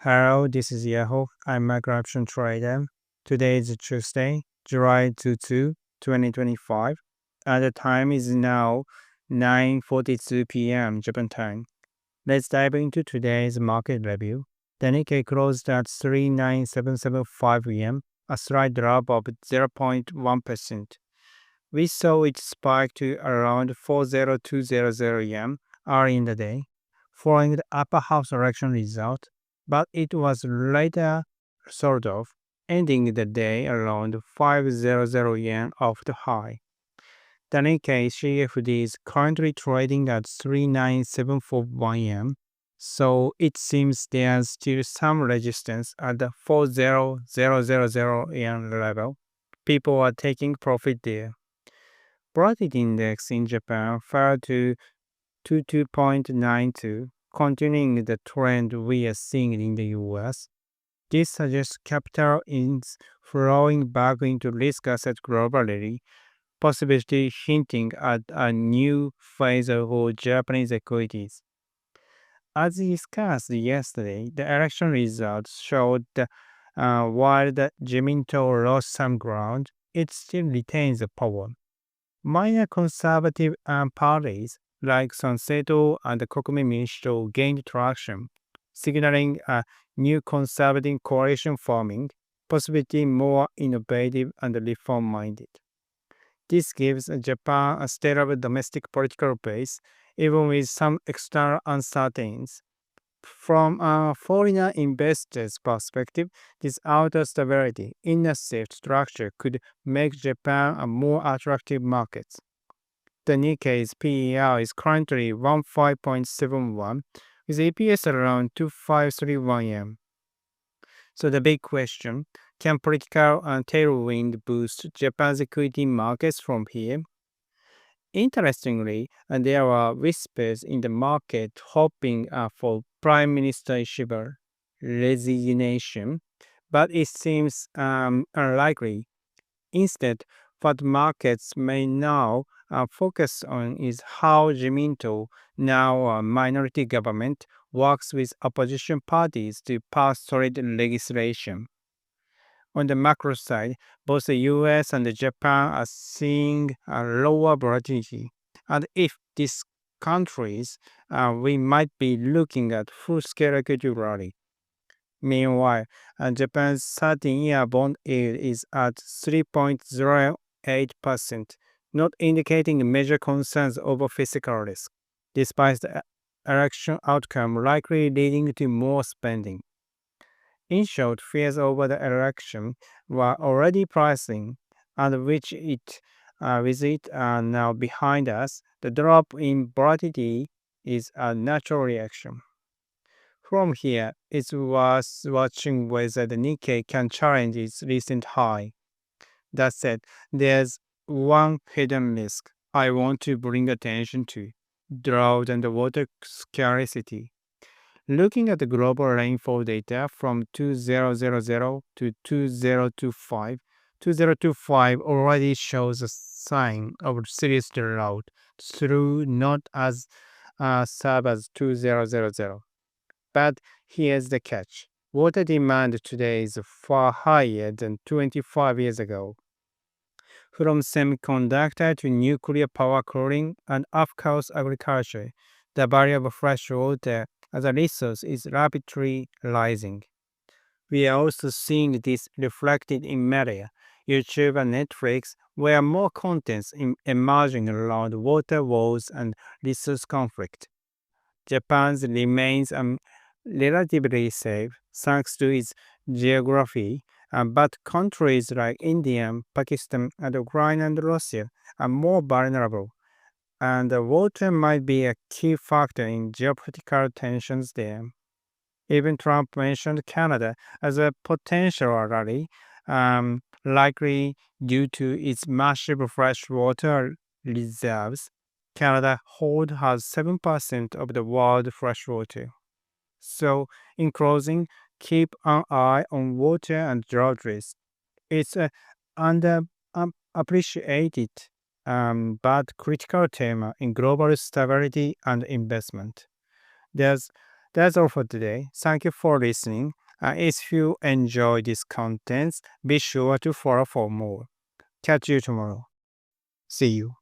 Hello, this is Yahoo. I'm a option trader. Today is Tuesday, July 22, 2025, and the time is now 9:42 p.m. Japan time. Let's dive into today's market review. The Nikkei closed at 39775 yen, a slight drop of 0.1%. We saw it spike to around 40200 yen early in the day, following the upper house election result, but it was later sold off, ending the day around 500 yen off the high. The Nikkei CFD is currently trading at 39741 yen, so it seems there's still some resistance at the 40000 yen level. People are taking profit there. Volatility index in Japan fell to 22.92, continuing the trend we are seeing in the US. This suggests capital is flowing back into risk asset globally, possibly hinting at a new phase for Japanese equities. As discussed yesterday, the election results showed that while the Zminto lost some ground, it still retains the power. Minor conservative parties like Sanseto and the Kokumin Minshito gained traction, signaling a new conservative coalition forming, possibly more innovative and reform-minded. This gives Japan a stable domestic political base, even with some external uncertainties. From a foreign investor's perspective, this outer stability in a safe structure could make Japan a more attractive market. The Nikkei's PER is currently 15.71, with EPS around 2531 yen. So the big question, can political tailwind boost Japan's equity markets from here? Interestingly, there are whispers in the market hoping for Prime Minister Ishiba's resignation, but it seems unlikely. Instead, what markets may now focus on is how Zminto, now a minority government, works with opposition parties to pass solid legislation. On the macro side, both the US and Japan are seeing a lower volatility. And if these countries, we might be looking at full-scale equity rally. Meanwhile, Japan's 13-year bond yield is at 3.08%, not indicating major concerns over fiscal risk, despite the election outcome likely leading to more spending. In short, fears over the election were already pricing, and with it now behind us, the drop in volatility is a natural reaction. From here, it's worth watching whether the Nikkei can challenge its recent high. That said, there's one hidden risk I want to bring attention to: drought and water scarcity. Looking at the global rainfall data from 2000 to 2025, 2025 already shows a sign of serious drought, through not as severe as 2000. But here's the catch: water demand today is far higher than 25 years ago. From semiconductor to nuclear power cooling and of course agriculture, the value of fresh water as a resource is rapidly rising. We are also seeing this reflected in media, YouTube and Netflix, where more contents emerging around water wars and resource conflict. Japan remains relatively safe thanks to its geography, but countries like India, Pakistan, and Ukraine and Russia are more vulnerable, and water might be a key factor in geopolitical tensions there. Even Trump mentioned Canada as a potential ally, likely due to its massive freshwater reserves. Canada has 7% of the world's freshwater. So, in closing, keep an eye on water and drought risk. It's a under appreciated but critical theme in global stability and investment. There's That's all for today. Thank you for listening. If you enjoy this content, be sure to follow for more. Catch you tomorrow. See you.